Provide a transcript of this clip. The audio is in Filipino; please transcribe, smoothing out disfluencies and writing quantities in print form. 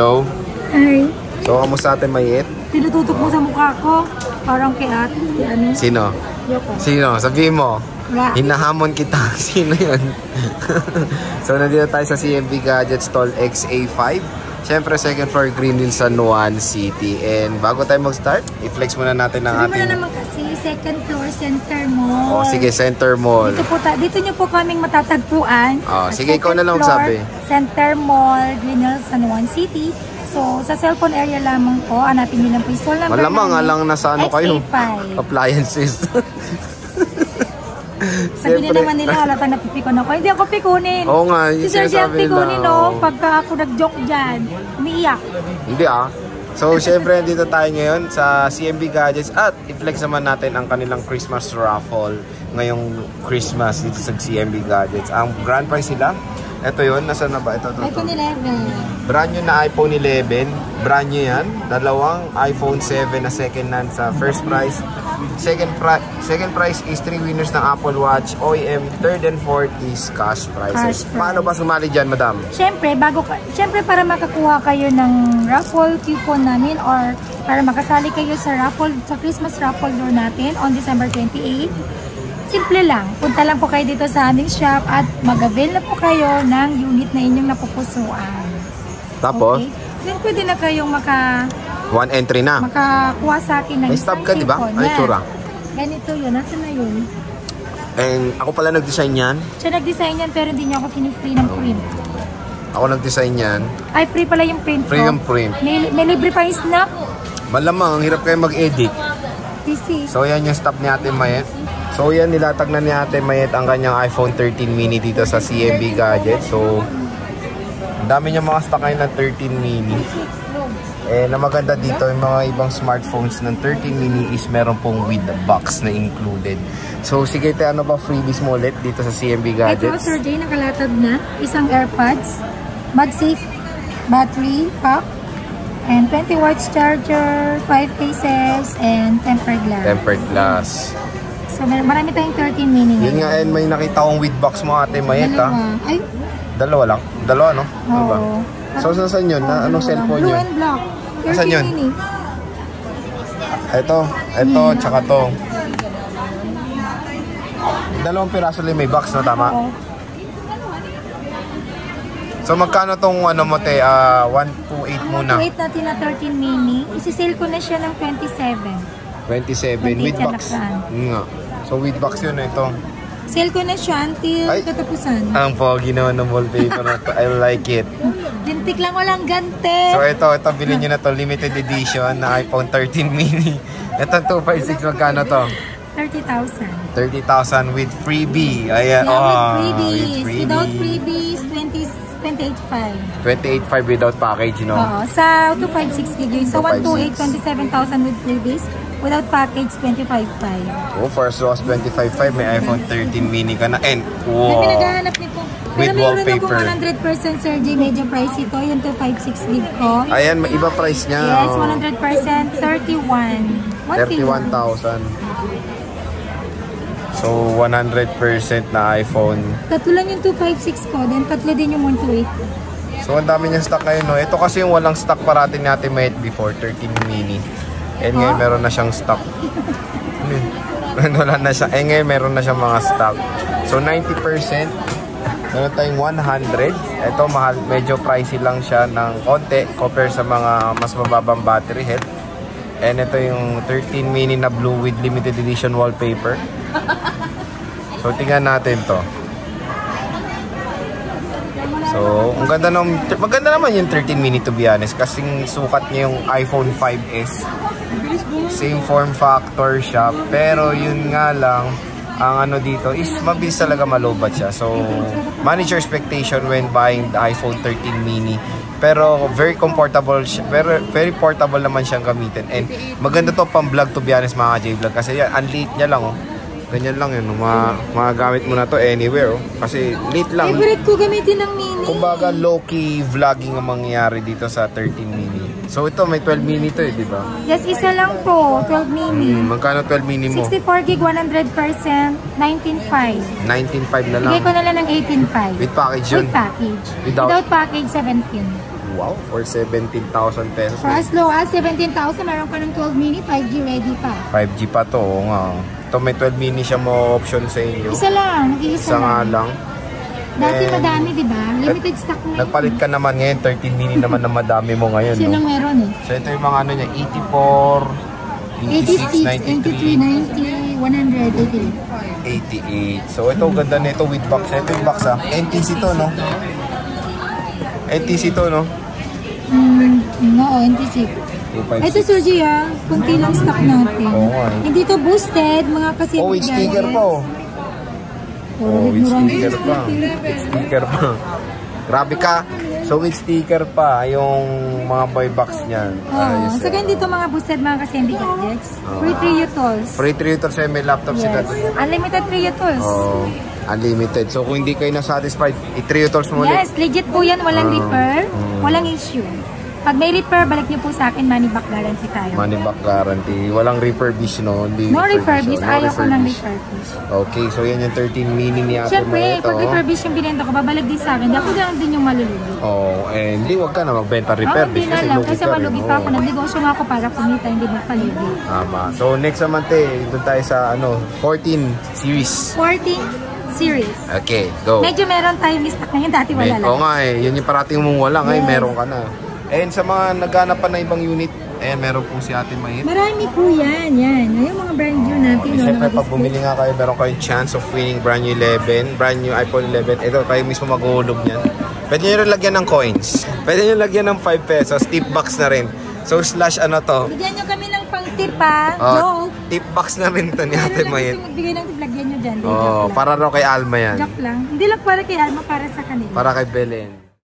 Hello? Hi. So, kamusta Ate Mayet? Tinututok mo sa mukha ko. Parang kay ate. Ano? Sino? Yoko. Sino? Sabihin mo. Wala. Hinahamon kita. Sino yun? So, nandito tayo sa CMB Gadget Stall XA5. Siyempre, second floor Greenville, San Juan City. And bago tayo mag-start, i-flex muna natin ang Sabi ating... mo na naman kasi, second floor Center Mall. Oh, sige, Center Mall. Dito nyo po kaming matatagpuan. Oh, sige, ikaw na lang magsabi. Center Mall, Greenville, San Juan City. So, sa cellphone area lamang po, hanapin nyo lang po yung stall number. Malamang alang nasa ano kayo? XA5. Appliances. Sabi na naman nila, halata napipikon ako. Hindi ako pikunin. Oo nga, si Sir Jeff pikunin, no? Pagka ako nag-joke dyan, umiiyak. Hindi ah. So, syempre, dito tayo ngayon sa CMB Gadgets at i-flex naman natin ang kanilang Christmas raffle ngayong Christmas dito sa CMB Gadgets. Ang grand prize sila, ito yun, nasaan na ba? Ito. iPhone 11. Brand new na iPhone 11. Brand new yan. Dalawang iPhone 7 na second hand sa first prize. Second prize is 3 winners ng Apple Watch. OEM, third and fourth is cash prizes. Paano ba sumali dyan, madam? Siyempre, para makakuha kayo ng raffle coupon namin or para makasali kayo sa Christmas raffle door natin on December 28. Simple lang. Punta lang po kayo dito sa aming shop at mag-avail na po kayo ng unit na inyong napupusuan. Tapos? Okay? Then pwede na kayong one entry na. makakuha sa akin ng may stub ka, di ba? Ano itsura? Ganito yun. Nasaan na yun? And ako pala nag-design yan. Siya nag-design yan pero hindi niya ako free ng print. Ako nag-design yan. Ay, free pala yung print ko. Free yung print. May libre pa yung snap. Malamang, ang hirap kayo mag-edit. PC. So, yan yung stop ni Ate Mayet. So, yan, nilatag na ni Ate Mayet ang kanyang iPhone 13 mini dito sa CMB Gadget. So, ang dami niya mga stock ngayon ng 13 mini. Eh, na maganda dito, yung mga ibang smartphones ng 13 mini is meron pong with the box na included. So, sige, ano ba freebies mo ulit dito sa CMB Gadgets? Ito, Sir Jay, nakalatag na. Isang AirPods, MagSafe battery pack, and 20 watts charger, 5 cases, and tempered glass. Tempered glass. So, marami tayong 13 mini. Yun nga, and may nakita kong with box mo, Ate Mayet, ha? Ay? Dalawa lang? Dalawa, no? Oo. Ano ba? So, saan yun? Anong cellphone Blue yun? and black. Saan yun? Mini. Ito, tsaka to. Dalawang piraso lang may box, no? Tama? Oo. So, magkano tong ano mo, te? 128 muna. 128 natin na 13 mini. Isi-sale ko na siya ng 27. 27 with box. Nga. So, with box yun, ito. Sale ko na siya until katapusan. Ang pogi naman ng wallpaper na to. I like it. Lintik lang, walang gante. So, ito, bilhin nyo na to. Limited edition na iPhone 13 mini. Ito, 256. Magkano to? 30,000. 30,000 with freebie. Ayan. Yeah, with freebies. freebie. Without freebies, 28,500. 28,500 without package, no? Oo. Sa 256 gig. Sa 128, 27,000 with freebies. Without package, 25,500. Oh, for as low as 25,500, may iPhone 13 mini ka na. And, wow! May naghahanap nito. With pero wallpaper. Pero mayroon akong 100% Sir J, medyo pricey ito. Yung 256 gig ko. Ayan, may iba price niya. Yes, 100%, 31. 31,000. So, 100% na iPhone. Tatlo lang yung 256 ko, then tatlo din yung 128. So, ang dami niyang stock ngayon, no? Ito kasi yung walang stock parating natin may before, 13 mini. And ngayon, meron na siyang stock. Wala na siya. Eh, ngayon, meron na siyang mga stock. So, 90%. Meron tayong 100. Ito, mahal. Medyo pricey lang siya ng konti compare sa mga mas mababang battery health. And ito yung 13 mini na blue with limited edition wallpaper. So, tingnan natin to. So, maganda naman yung 13 mini to be honest. Kasing sukat niya yung iPhone 5S. Same form factor siya. Pero yun nga lang, ang ano dito is mabilis talaga malobat siya. So, manage your expectation when buying the iPhone 13 mini. Pero very comfortable siya. Very portable naman siyang gamitin. And maganda to pang vlog to be honest mga J-Vlog. Kasi yan, ang liit niya lang oh. Ganyan lang yun. Magagamit mo na to anywhere oh. Kasi liit lang. Favorite ko gamitin ng mini. Kumbaga low-key vlogging ang mangyayari dito sa 13 mini. So ito may 12 mini to eh, di ba? Yes, isa lang po. 12 mini. Magkano 12 mini mo? 64 gig, 100%, 19,500. 19,500 na lang. Bigay ko na lang ng 18,500. With package yun? With package. Without package, 17. wow, for 17,000 pesos. For as low as 17,000, meron ka ng 12 mini, 5G ready pa. 5G pa to, oo nga. Ito may 12 mini siya mo option sa inyo. Isa lang, nag-iisa Isa nga lang. Dati And madami, di ba? Limited stock na. Nagpalit ka naman ngayon, 13 mini naman na madami mo ngayon, Sino no? meron eh? So ito yung mga ano niya, 84, 86, 86, 93, 90, 100, 88. So ito, ganda nito with box. Ito yung box ha. NTC to, no? NTC to, no? Oo, NTC. 256. Ito, Suji, kunti lang stock natin. Oo nga. Hindi to boosted, mga kasi. Oh, with sticker po. Oh, with sticker pa. With sticker pa. Grabe ka. So with sticker pa yung mga buy box niyan. So ganito mga boosted mga kasembi gadgets. Free 3 utils. Free 3 utils sa may laptop sila. Unlimited 3 utils. Oh, unlimited. So kung hindi kayo na-satisfied, i-3 utils mo ulit. Yes, legit po yan. Walang repair. Walang issue. Pag may repair, balik niyo po sa akin, money back guarantee tayo. Money back guarantee. Walang refurbish, no? No refurbish. Ayaw ko ng refurbish. Okay, so yan yung 13 mini ni ate mo Siyempre, ito. pag refurbish yung binenta ko, babalik din sa akin. Ako lang din yung malulugi. Oh, eh, hindi, wag ka na magbenta refurbish. Hindi na lang, kasi malugi pa ako. Nagnegosyo nga ako para kumita, hindi magpalugi. Tama. So next naman, doon tayo sa 14 series. 14 series. Okay, go. Medyo meron tayong stock ngayon, dati wala lang. Oo nga yun yung parating mong wala, ngayon meron ka na. And sa mga naghanap pa na ibang unit, meron po si Ate Mahit. Marami po yan. Yung mga brand new natin. Siyempre, pag bumili nga kayo, meron kayong chance of winning brand new 11, brand new iPhone 11. Ito, kayo mismo maghuhulog niyan. Pwede nyo rin lagyan ng coins. Pwede nyo lagyan ng 5 pesos. Tip box na rin. So, slash ano to. Bigyan nyo kami ng pang-tip ha. Joke. Tip box na rin ito ni Ate Mahit. Gusto magbigay ng tip, lagyan nyo dyan. Para raw kay Alma yan. Joke lang. Hindi lang para kay Alma, para sa kanila. Para kay Belen.